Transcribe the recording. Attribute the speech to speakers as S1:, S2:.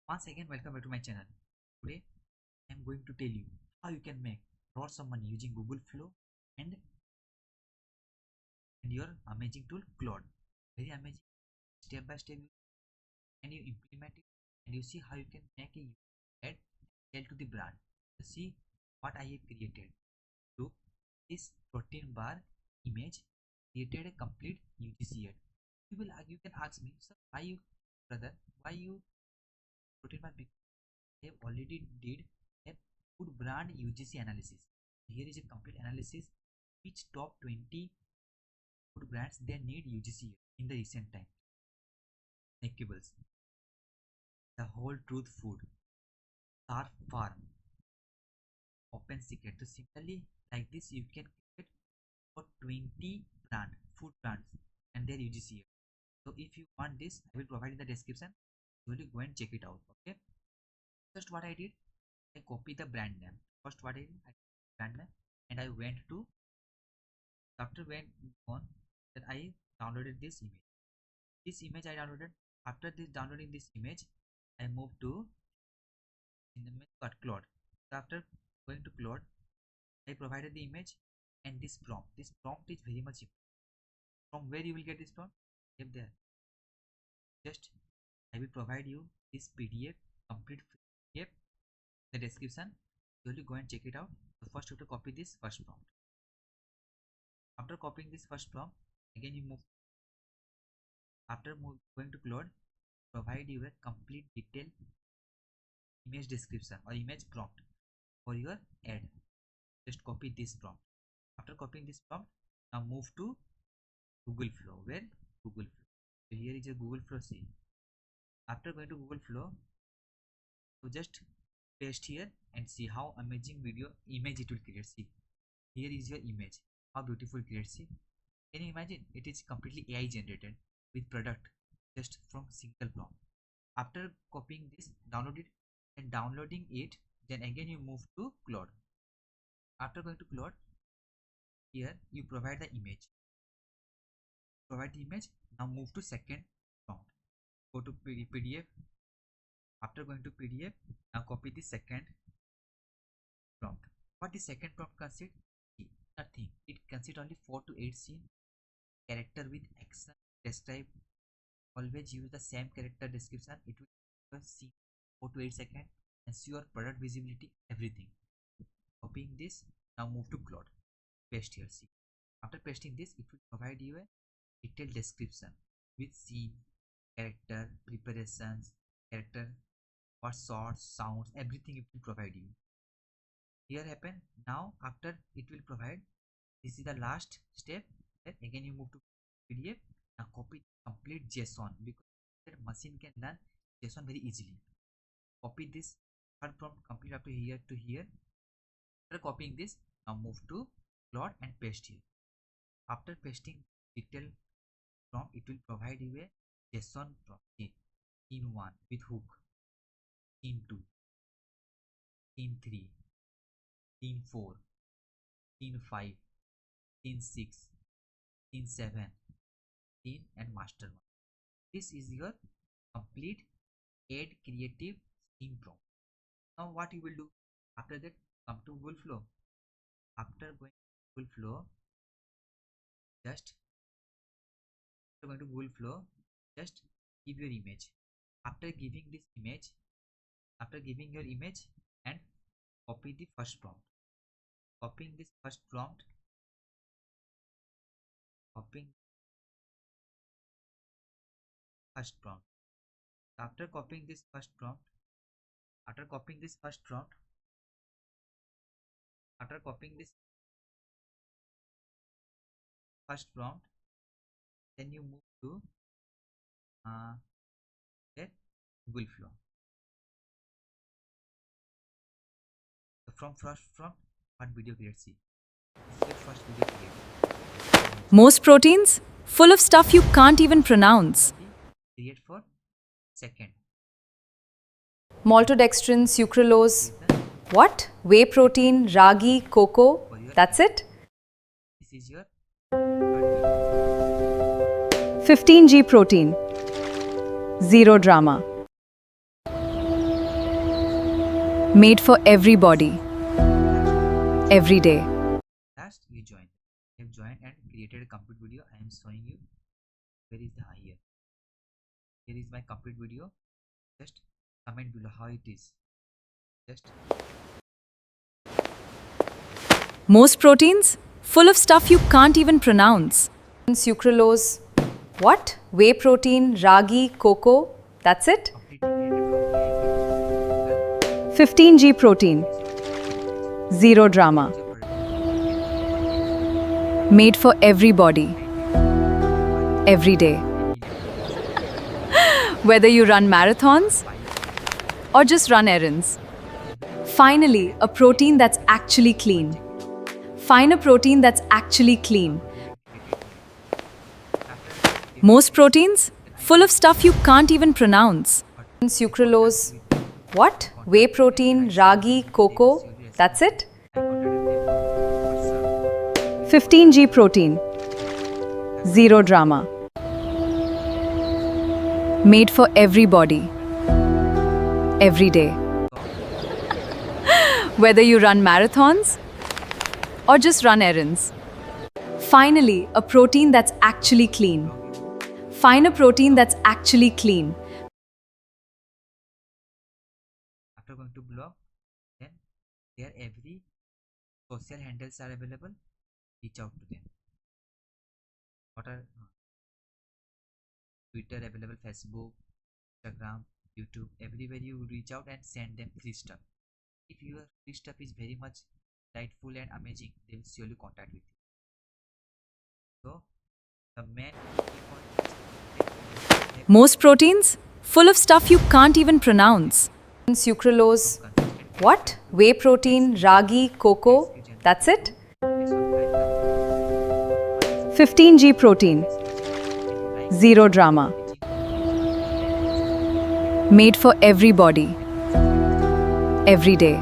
S1: Once again, welcome back to my channel. Today, I am going to tell you how you can make lots of money using Google Flow and your amazing tool Claude. Very amazing, step by step, and you implement it, and you see how you can make a ad sell to the brand. See what I have created. Look, this protein bar image created a complete UGC ad. You can ask me, sir, why you, brother, why you protein bar? They already did a food brand UGC analysis. Here is a complete analysis which top 20 food brands they need UGC in the recent time. Neckables, The Whole Truth Food, Star Farm, Open Secret. So similarly, like this, you can create for 20 food brands and their UGC. So if you want this, I will provide in the description. You will go and check it out. Okay. Just what I did, I copy the brand name. First what I did, I brand name, and I went to, after went on, then I downloaded this image. This image I downloaded. After this downloading this image, I moved to Claude. So after going to Claude, I provided the image and this prompt. This prompt is very much important. From where you will get this prompt? If there, just I will provide you this PDF, complete PDF, the description. You will go and check it out. So first you have to copy this first prompt. After copying this first prompt, again you move. After going to Claude, provide you a complete detailed image description or image prompt for your ad. Just copy this prompt. After copying this prompt, now move to Google Flow. Where? Google Flow. So here is a Google Flow scene. After going to Google Flow, so just paste here and see how amazing video image it will create. See, here is your image. How beautiful it creates. See, can you imagine? It is completely AI generated with product just from single prompt. After copying this, download it, and downloading it, then again you move to Claude. After going to Claude, here you provide the image. Provide the image. Now move to second prompt. Go to PDF. After going to PDF, now copy the second prompt. What the second prompt consists? Nothing. It consists only 4 to 8 scene. Character with action. Describe. Always use the same character description. It will see 4 to 8 seconds and see your product visibility, everything. Copying this, now move to Claude. Paste here. See. After pasting this, it will provide you a detailed description with scene, character, preparations, character, what sorts, sounds, everything it will provide you. Here happen. Now after it will provide, this is the last step. Then again you move to PDF. Now copy complete JSON, because the machine can learn JSON very easily. Copy this third prompt complete up to here to here. After copying this, now move to Claude and paste here. After pasting detailed prompt, it will provide you a JSON prompt. Scene 1 with hook, scene 2, scene 3, scene 4, scene 5, scene 6, scene 7, scene and master 1. This is your complete ad creative scene prompt. Now what you will do after that? Come to Google Flow. After going to Google Flow, just going to Google Flow, just give your image. After giving this image, after giving your image, and copy the first prompt. Copying this first prompt, copying first prompt. After copying this first prompt, after copying this first prompt, after copying this first prompt, then you move to Google Flow. So from first prompt, what video create? See, this is your first video create.
S2: Most proteins full of stuff you can't even pronounce.
S1: Create for second.
S2: Maltodextrin, sucralose. What? Whey protein, ragi, cocoa. That's it?
S1: This is your
S2: 15G protein. Zero drama. Made for everybody. Every day.
S1: Last, we join. I have joined and created a complete video. I am showing you where is the here. Here is my complete video. Just comment below how it is. Just
S2: Most proteins? Full of stuff you can't even pronounce. Sucralose. What? Whey protein, ragi, cocoa. That's it?
S1: completely created from
S2: 15G protein. Zero drama. Made for everybody. Every day. Whether you run marathons or just run errands. Finally, a protein that's actually clean. Find a protein that's actually clean. Most proteins? Full of stuff you can't even pronounce. Sucralose. What? Whey protein, ragi, cocoa. That's it? 15G protein. Zero drama. Made for everybody. Every day. Whether you run marathons or just run errands. Finally, a protein that's actually clean. Find a protein that's actually clean.
S1: After going to blog, then there every social handles are available. Reach out to them. What are Twitter available, Facebook, Instagram, YouTube, everywhere you reach out and send them free stuff. If your free stuff is very much delightful and amazing, they will surely contact with you. So the main key point is
S2: Most proteins? Full of stuff you can't even pronounce. Sucralose. What? Whey protein, ragi, cocoa. That's it? 15G protein. Zero drama. Made for everybody. Every day.